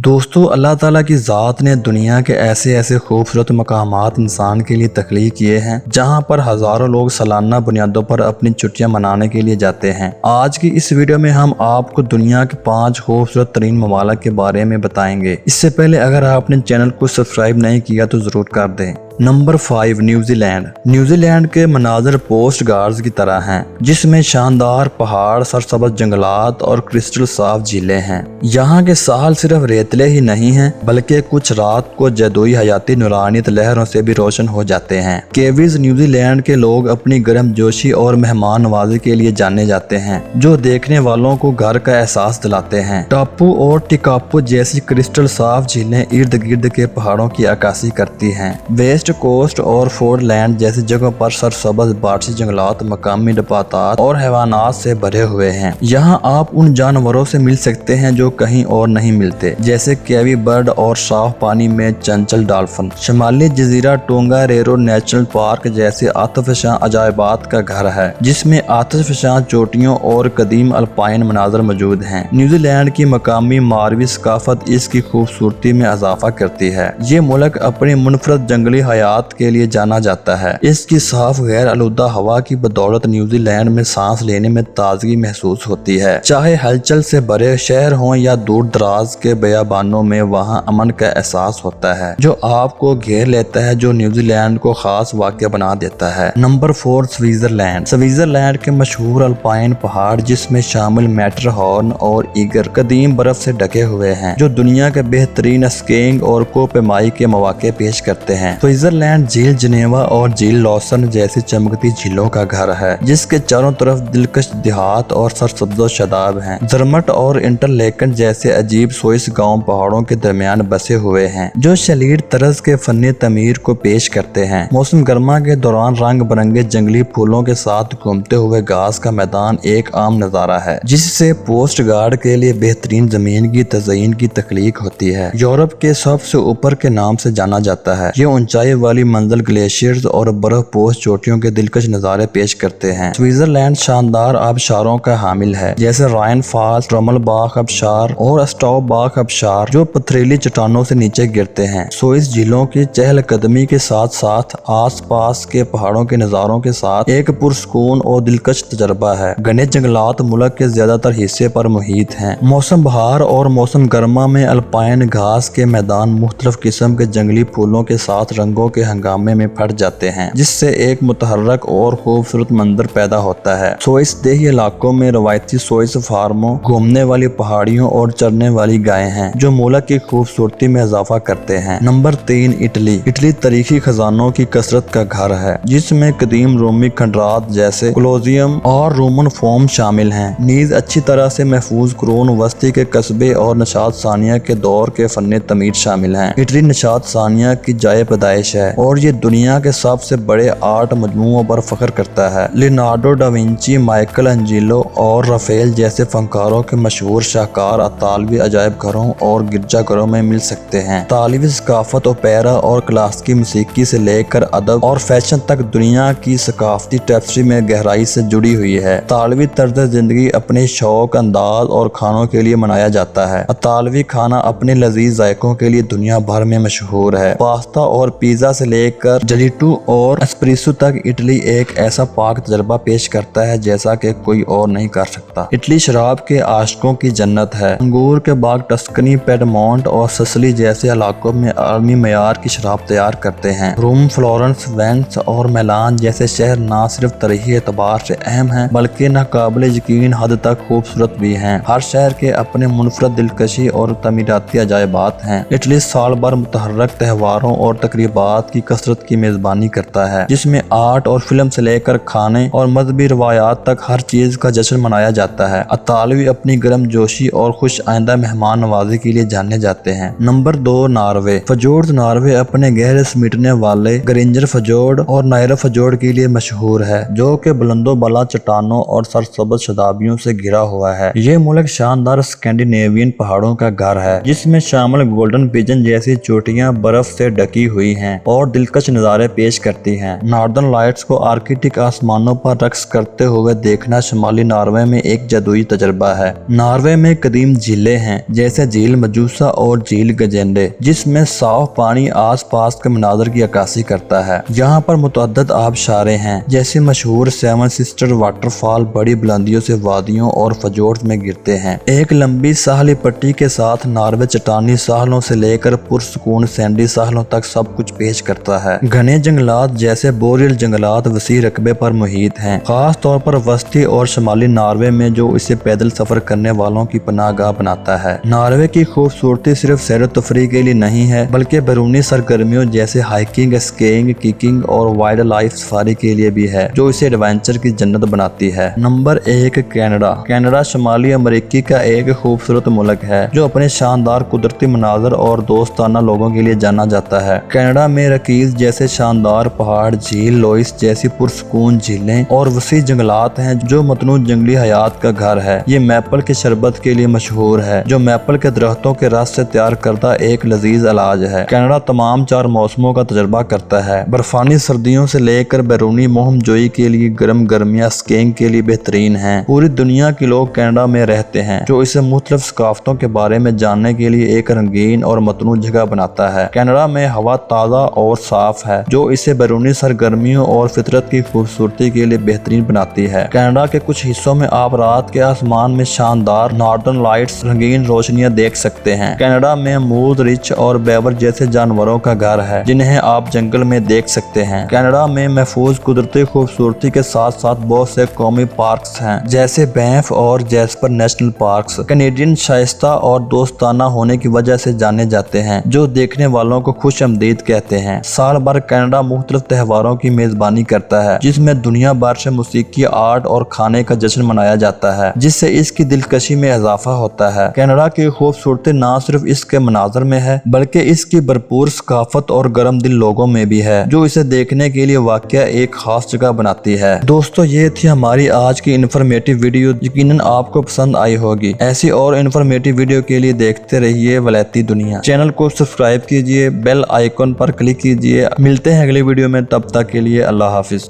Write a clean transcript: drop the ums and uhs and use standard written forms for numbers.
دوستو اللہ تعالیٰ کی ذات نے دنیا کے ایسے خوبصورت مقامات انسان کے لیے تخلیق کیے ہیں جہاں پر ہزاروں لوگ سالانہ بنیادوں پر اپنی چھٹیاں منانے کے لیے جاتے ہیں۔ آج کی اس ویڈیو میں ہم آپ کو دنیا کے 5 خوبصورت ترین ممالک کے بارے میں بتائیں گے۔ اس سے پہلے اگر آپ نے چینل کو سبسکرائب نہیں کیا تو ضرور کر دیں۔ Number 5 New Zealand. New Zealand کے مناظر پوسٹ کارڈز کی طرح ہیں، جس میں شاندار پہاڑ، سرسبز جنگلات اور کرسٹل صاف جھیلیں ہیں۔ یہاں کے ساحل صرف ریتلے ہی نہیں ہیں بلکہ کچھ رات کو جادوئی حیاتی نورانیت لہروں سے بھی روشن ہو جاتے ہیں۔ کیویز نیوزی لینڈ کے لوگ اپنی گرم جوشی اور مہمان نوازی کے لیے جانے جاتے ہیں، جو دیکھنے والوں کو گھر کا احساس دلاتے ہیں۔ ٹاپو اور ٹیکاپو جیسی کرسٹل صاف جھیلیں ارد گرد کے پہاڑوں کی عکاسی کرتی ہیں۔ ویسٹ کوسٹ اور فورڈ لینڈ جیسی جگہوں پر سرسبز بارشی جنگلات، مقامی نباتات اور حیوانات سے بھرے ہوئے ہیں۔ یہاں آپ ان جانوروں سے مل سکتے ہیں جو کہیں اور نہیں ملتے، جیسے کیوی برڈ اور صاف پانی میں چنچل ڈالفن۔ شمالی جزیرہ ٹونگا ریرو نیشنل پارک جیسے آتش فشاں عجائبات کا گھر ہے، جس میں آتش فشاں چوٹیوں اور قدیم الپائن مناظر موجود ہیں۔ نیوزی لینڈ کی مقامی ماروی ثقافت اس کی خوبصورتی میں اضافہ کرتی ہے۔ یہ ملک اپنی منفرد جنگلی حیات کے لیے جانا جاتا ہے۔ اس کی صاف غیر آلودہ ہوا کی بدولت نیوزی لینڈ میں سانس لینے میں تازگی محسوس ہوتی ہے۔ چاہے ہلچل سے بھرے شہر ہوں یا دور دراز کے بیابانوں میں، وہاں امن کا احساس ہوتا ہے جو آپ کو گھیر لیتا ہے، جو نیوزی لینڈ کو خاص واقعہ بنا دیتا ہے۔ Number 4 Switzerland. سوئٹزرلینڈ کے مشہور الپائن پہاڑ، جس میں شامل میٹر ہارن اور ایگر، قدیم برف سے ڈھکے ہوئے ہیں جو دنیا کے بہترین اسکیئنگ اور کوہ کے مواقع پیش کرتے ہیں۔ سوئٹزرلینڈ جھیل جنیوا اور جھیل لوسن جیسی چمکتی جھیلوں کا گھر ہے، جس کے چاروں طرف دلکش دیہات اور سرسبز و شاداب ہیں۔ زرمٹ اور انٹرلیکن جیسے عجیب سوئس گاؤں پہاڑوں کے درمیان بسے ہوئے ہیں، جو شلیل طرز کے فنی تعمیر کو پیش کرتے ہیں۔ موسم گرما کے دوران رنگ برنگے جنگلی پھولوں کے ساتھ گھومتے ہوئے گھاس کا میدان ایک عام نظارہ ہے، جس سے پوسٹ کارڈ کے لیے بہترین زمین کی تزئین کی تخلیق ہوتی ہے۔ یورپ کے سب سے اوپر کے نام سے جانا جاتا ہے۔ یہ اونچائی والی منزل گلیشیئرز اور برف پوش چوٹیوں کے دلکش نظارے پیش کرتے ہیں۔ سوئٹزرلینڈ شاندار آبشاروں کا حامل ہے، جیسے رائن فالس، ٹرمل باخ آبشار اور اسٹاؤ باخ آبشار، جو پتھریلی چٹانوں سے نیچے گرتے ہیں۔ سوئس جھیلوں کی چہل قدمی کے ساتھ ساتھ آس پاس کے پہاڑوں کے نظاروں کے ساتھ ایک پرسکون اور دلکش تجربہ ہے۔ گھنے جنگلات ملک کے زیادہ تر حصے پر محیط ہیں۔ موسم بہار اور موسم گرما میں الپائن گھاس کے میدان مختلف قسم کے جنگلی پھولوں کے ساتھ رنگوں کے ہنگامے میں پھٹ جاتے ہیں، جس سے ایک متحرک اور خوبصورت منظر پیدا ہوتا ہے۔ سوئس دیہی علاقوں میں روایتی سوئس فارموں، گھومنے والی پہاڑیوں اور چرنے والی گائیں ہیں، جو ملک کی خوبصورتی میں اضافہ کرتے ہیں۔ Number 3 Italy. اٹلی تاریخی خزانوں کی کثرت کا گھر ہے، جس میں قدیم رومی کھنڈرات جیسے کولوسیوم اور رومن فورم شامل ہیں، نیز اچھی طرح سے محفوظ قرون وسطی کے قصبے اور نشاط ثانیہ کے دور کے فن تعمیر شامل ہیں۔ اٹلی نشاط ثانیہ کی جائے پیدائش ہے اور یہ دنیا کے سب سے بڑے آرٹ مجموعوں پر فخر کرتا ہے۔ لیونارڈو ڈا ونچی، مائیکل انجیلو اور رافیل جیسے فنکاروں کے مشہور شاہکار اطالوی عجائب گھروں اور گرجا گھروں میں مل سکتے ہیں۔ اطالوی ثقافت اوپیرا اور کلاسیکی موسیقی سے لے کر ادب اور فیشن تک دنیا کی ثقافتی ٹیپسٹری میں گہرائی سے جڑی ہوئی ہے۔ اطالوی طرز زندگی اپنے شوق، انداز اور کھانوں کے لیے منایا جاتا ہے۔ اطالوی کھانا اپنے لذیذ ذائقوں کے لیے دنیا بھر میں مشہور ہے۔ پاستا اور پیزا سے لے کر جلیٹو اور اسپریسو تک اٹلی ایک ایسا پاک تجربہ پیش کرتا ہے جیسا کہ کوئی اور نہیں کر سکتا۔ اٹلی شراب کے عاشقوں کی جنت ہے۔ انگور کے باغ ٹسکنی، پیڈمونٹ اور سسلی جیسے علاقوں میں عالمی معیار کی شراب تیار کرتے ہیں۔ روم، فلورنس، وینس اور میلان جیسے شہر نہ صرف تاریخی اعتبار سے اہم ہیں بلکہ ناقابل یقین حد تک خوبصورت بھی ہیں۔ ہر شہر کے اپنے منفرد دلکشی اور تعمیراتی عجائبات ہیں۔ اٹلی سال بھر متحرک تہواروں اور تقریبات کی کثرت کی میزبانی کرتا ہے، جس میں آرٹ اور فلم سے لے کر کھانے اور مذہبی روایات تک ہر چیز کا جشن منایا جاتا ہے۔ اطالوی اپنی گرم جوشی اور خوش آئندہ مہمان نوازی کے لیے جانے جاتے ہیں۔ Number 2 Norway. فجورز ناروے اپنے گہرے سمیٹنے والے گرنجر فجورڈ اور نائر فجورڈ کے لیے مشہور ہے، جو کہ بلند و بالا چٹانوں اور سرسبز شادابیوں سے گھرا ہوا ہے۔ یہ ملک شاندار اسکینڈینیوین پہاڑوں کا گھر ہے، جس میں شامل گولڈن پیجن جیسی چوٹیاں برف سے ڈھکی ہوئی ہیں ہیں اور دلکش نظارے پیش کرتی ہیں۔ ناردرن لائٹس کو آرکٹک آسمانوں پر رقص کرتے ہوئے دیکھنا شمالی ناروے میں ایک جادوئی تجربہ ہے۔ ناروے میں قدیم جھیلیں ہیں جیسے جھیل مجوسا اور جھیل گجینڈے، جس میں صاف پانی آس پاس کے مناظر کی عکاسی کرتا ہے۔ یہاں پر متعدد آبشاریں ہیں جیسے مشہور سیون سسٹر واٹر فال بڑی بلندیوں سے وادیوں اور فجورز میں گرتے ہیں۔ ایک لمبی ساحلی پٹی کے ساتھ ناروے چٹانی ساحلوں سے لے کر پرسکون سینڈی ساحلوں تک سب کچھ پیش کرتا ہے۔ گھنے جنگلات جیسے بوریل جنگلات وسیع رقبے پر محیط ہیں، خاص طور پر وسطی اور شمالی ناروے میں، جو اسے پیدل سفر کرنے والوں کی پناہ گاہ بناتا ہے۔ ناروے کی خوبصورتی صرف سیر و تفریح کے لیے نہیں ہے بلکہ بیرونی سرگرمیوں جیسے ہائکنگ، اسکیئنگ، کیکنگ اور وائلڈ لائف سفاری کے لیے بھی ہے، جو اسے ایڈونچر کی جنت بناتی ہے۔ Number 1، Canada. کینیڈا شمالی امریکہ کا ایک خوبصورت ملک ہے جو اپنے شاندار قدرتی مناظر اور دوستانہ لوگوں کے لیے جانا جاتا ہے۔ کینیڈا میں راکیز جیسے شاندار پہاڑ، جھیل لوئس جیسی پرسکون جھیلیں اور وسیع جنگلات ہیں جو متنوع جنگلی حیات کا گھر ہے۔ یہ میپل کے شربت کے لیے مشہور ہے جو میپل کے درختوں کے رس سے تیار کردہ ایک لذیذ علاج ہے۔ کینیڈا تمام 4 موسموں کا تجربہ کرتا ہے، برفانی سردیوں سے لے کر بیرونی مہم جوئی کے لیے گرم گرمیاں اسکیئنگ کے لیے بہترین ہیں۔ پوری دنیا کے لوگ کینیڈا میں رہتے ہیں، جو اسے مختلف ثقافتوں کے بارے میں جاننے کے لیے ایک رنگین اور متنوع جگہ بناتا ہے۔ کینیڈا میں ہوا تازہ اور صاف ہے جو اسے بیرونی سرگرمیوں اور فطرت کی خوبصورتی کے لیے بہترین بناتی ہے۔ کینیڈا کے کچھ حصوں میں آپ رات کے آسمان میں شاندار ناردرن لائٹس رنگین روشنیاں دیکھ سکتے ہیں۔ کینیڈا میں مود، ریچھ اور بیور جیسے جانوروں کا گھر ہے جنہیں آپ جنگل میں دیکھ سکتے ہیں۔ کینیڈا میں محفوظ قدرتی خوبصورتی کے ساتھ ساتھ بہت سے قومی پارکس ہیں جیسے بینف اور جیسپر نیشنل پارکس۔ کینیڈین شائستہ اور دوستانہ ہونے کی وجہ سے جانے جاتے ہیں جو دیکھنے والوں کو خوش آمدید کہتے ہیں۔ سال بھر کینیڈا مختلف تہواروں کی میزبانی کرتا ہے جس میں دنیا بھر سے موسیقی، آرٹ اور کھانے کا جشن منایا جاتا ہے جس سے اس کی دلکشی میں اضافہ ہوتا ہے۔ کینیڈا کی خوبصورتی نہ صرف اس کے مناظر میں ہے بلکہ اس کی بھرپور ثقافت اور گرم دل لوگوں میں بھی ہے جو اسے دیکھنے کے لیے واقعہ ایک خاص جگہ بناتی ہے۔ دوستو، یہ تھی ہماری آج کی انفارمیٹیو ویڈیو، یقیناً آپ کو پسند آئی ہوگی۔ ایسی اور انفارمیٹیو ویڈیو کے لیے دیکھتے رہیے ولیتی دنیا۔ چینل کو سبسکرائب کیجئے، بیل آئیکن پر کلک کیجئے۔ ملتے ہیں اگلی ویڈیو میں، تب تک کے لیے اللہ حافظ۔